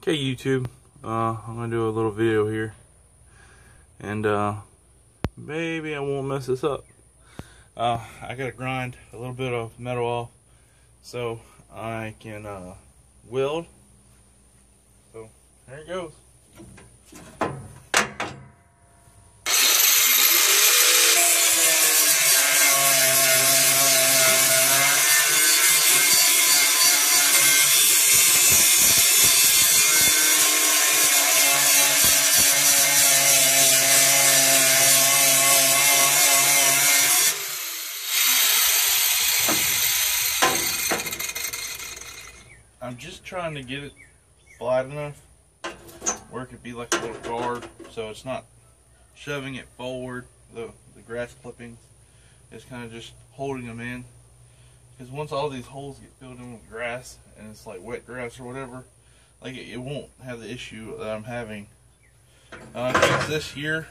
Okay, YouTube, I'm gonna do a little video here, and maybe I won't mess this up. I gotta grind a little bit of metal off so I can weld. So there it goes. I'm just trying to get it flat enough where it could be like a little guard, so it's not shoving it forward. The grass clippings is kind of just holding them in, because once all these holes get filled in with grass and it's like wet grass or whatever, like it won't have the issue that I'm having. I fixed this here.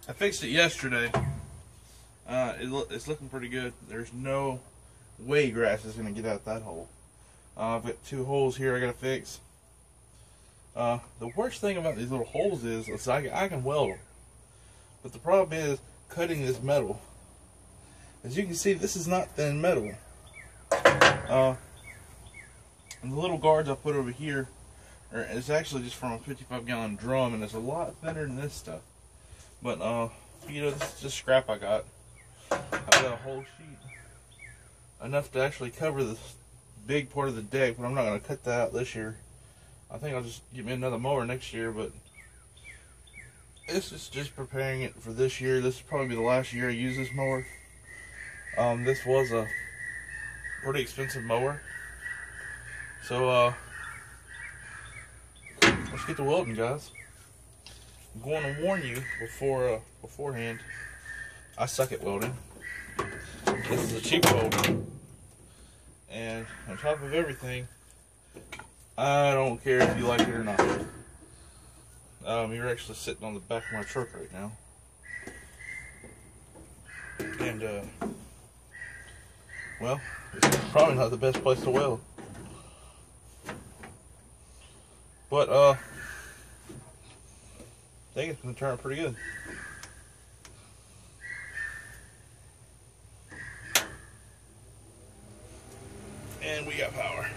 I fixed it yesterday. It's looking pretty good. There's no way grass is going to get out that hole. I've got 2 holes here I got to fix. The worst thing about these little holes is I can weld them. But the problem is cutting this metal. As you can see, this is not thin metal. And the little guards I put over here it's actually just from a 55-gallon drum, and it's a lot thinner than this stuff. But, you know, this is just scrap I got. I've got a whole sheet. Enough to actually cover this big part of the deck, but I'm not going to cut that out this year. I think I'll just get me another mower next year, but this is just preparing it for this year. This will probably be the last year I use this mower. This was a pretty expensive mower. So, let's get to welding, guys. I'm going to warn you beforehand, I suck at welding. This is a cheap welder, and on top of everything, I don't care if you like it or not. You're actually sitting on the back of my truck right now, and well, it's probably not the best place to weld, but I think it's going to turn out pretty good. And we got power.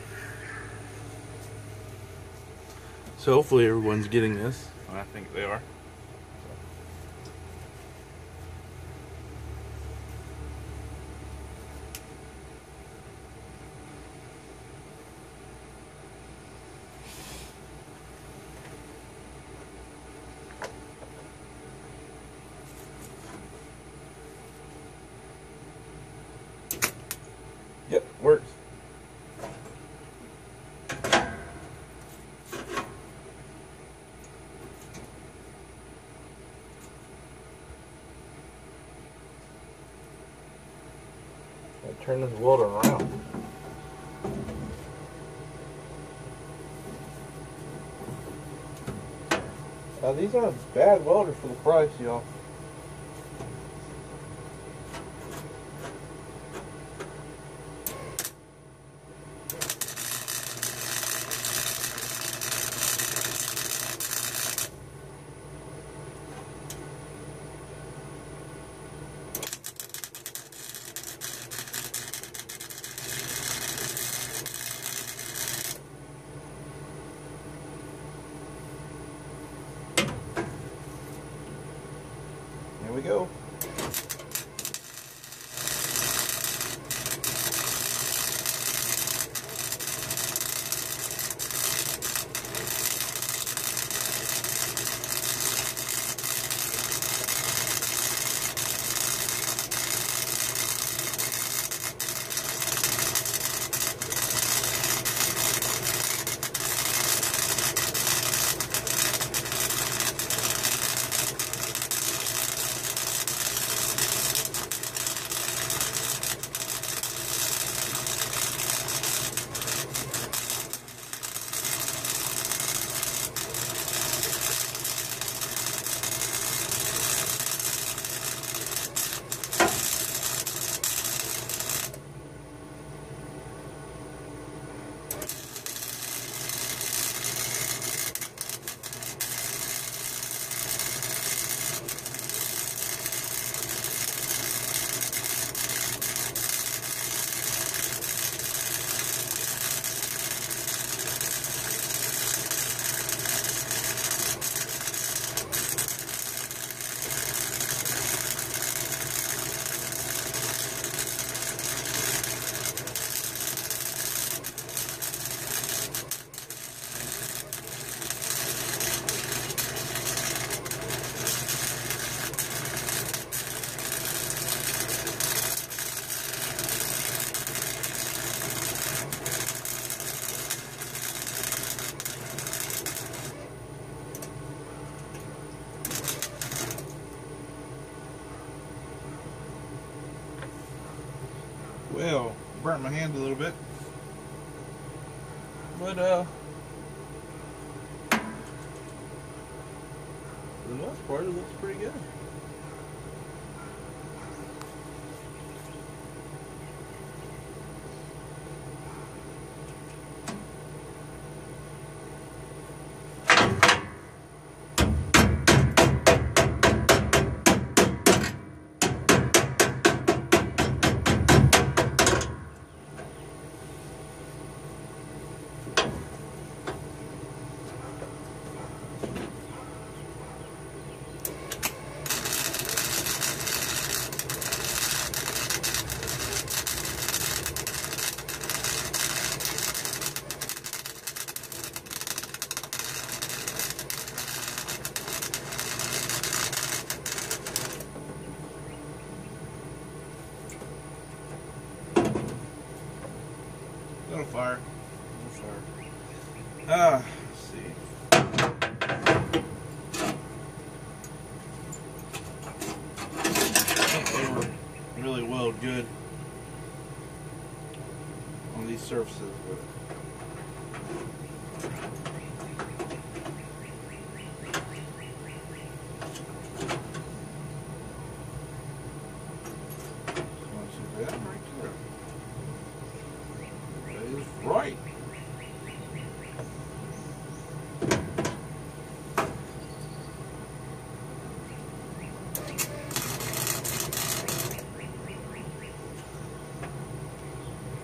So hopefully everyone's getting this. I think they are. Yep, works. Turn this welder around. These aren't bad welders for the price, y'all. Here we go. Well, burnt my hand a little bit. But for the most part, it looks pretty good. Little fire. Let's see. I think they were really weld good on these surfaces with it. Right.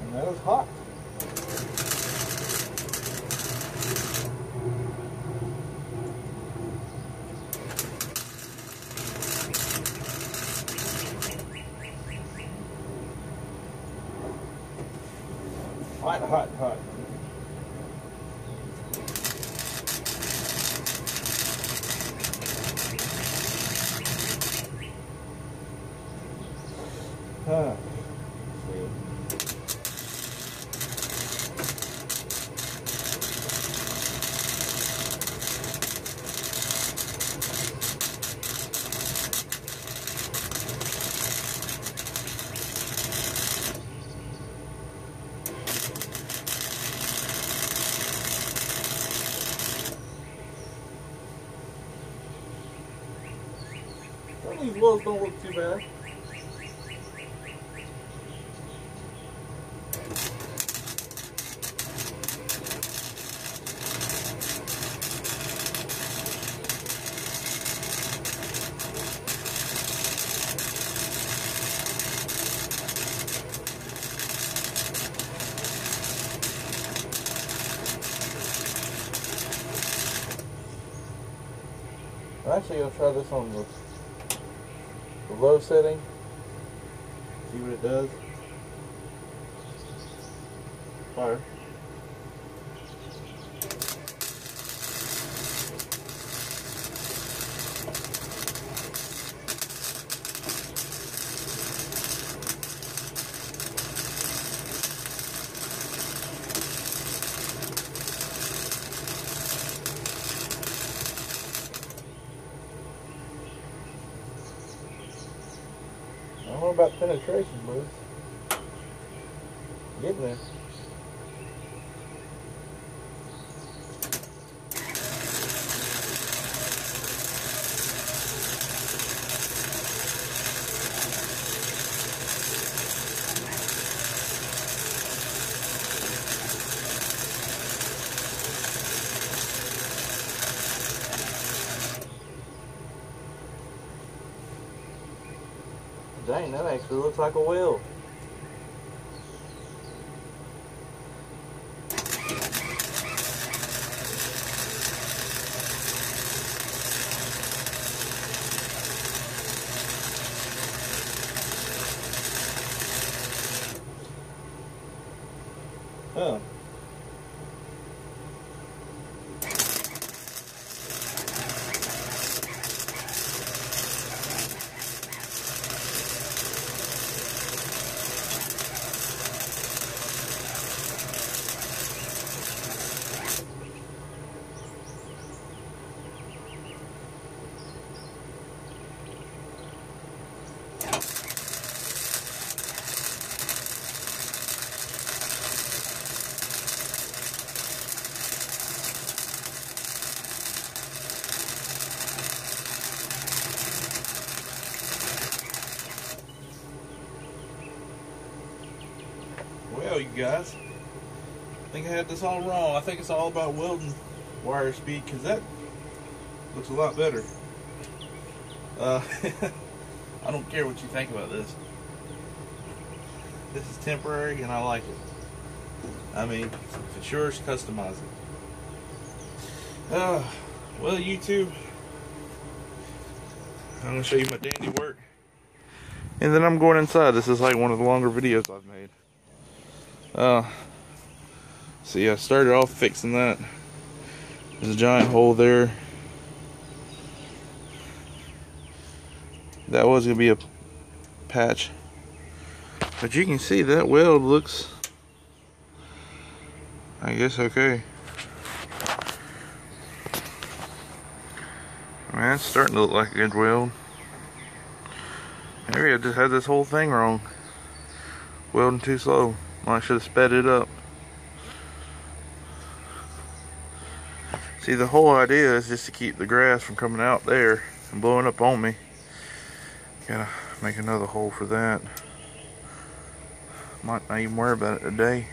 And that is hot. Hot, hot, hot. Huh. These welds don't look too bad. I'm actually going to try this on the low setting, see what it does. Fire. I don't know about penetration, but it's getting there. Dang, that actually looks like a wheel. Huh. tell you guys. I think I had this all wrong. I think it's all about welding wire speed, because that looks a lot better. I don't care what you think about this. This is temporary and I like it. I mean, if it's yours, customize it. Well, YouTube, I'm going to show you my dandy work. And then I'm going inside. This is like one of the longer videos I've made. See, I started off fixing that. There's a giant hole there. That was going to be a patch. But you can see that weld looks, I guess, okay. Man, it's starting to look like a good weld. Maybe I just had this whole thing wrong. Welding too slow. Well, I should have sped it up. See, the whole idea is just to keep the grass from coming out there and blowing up on me. Gotta make another hole for that. Might not even worry about it today.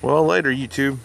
Well, later, YouTube.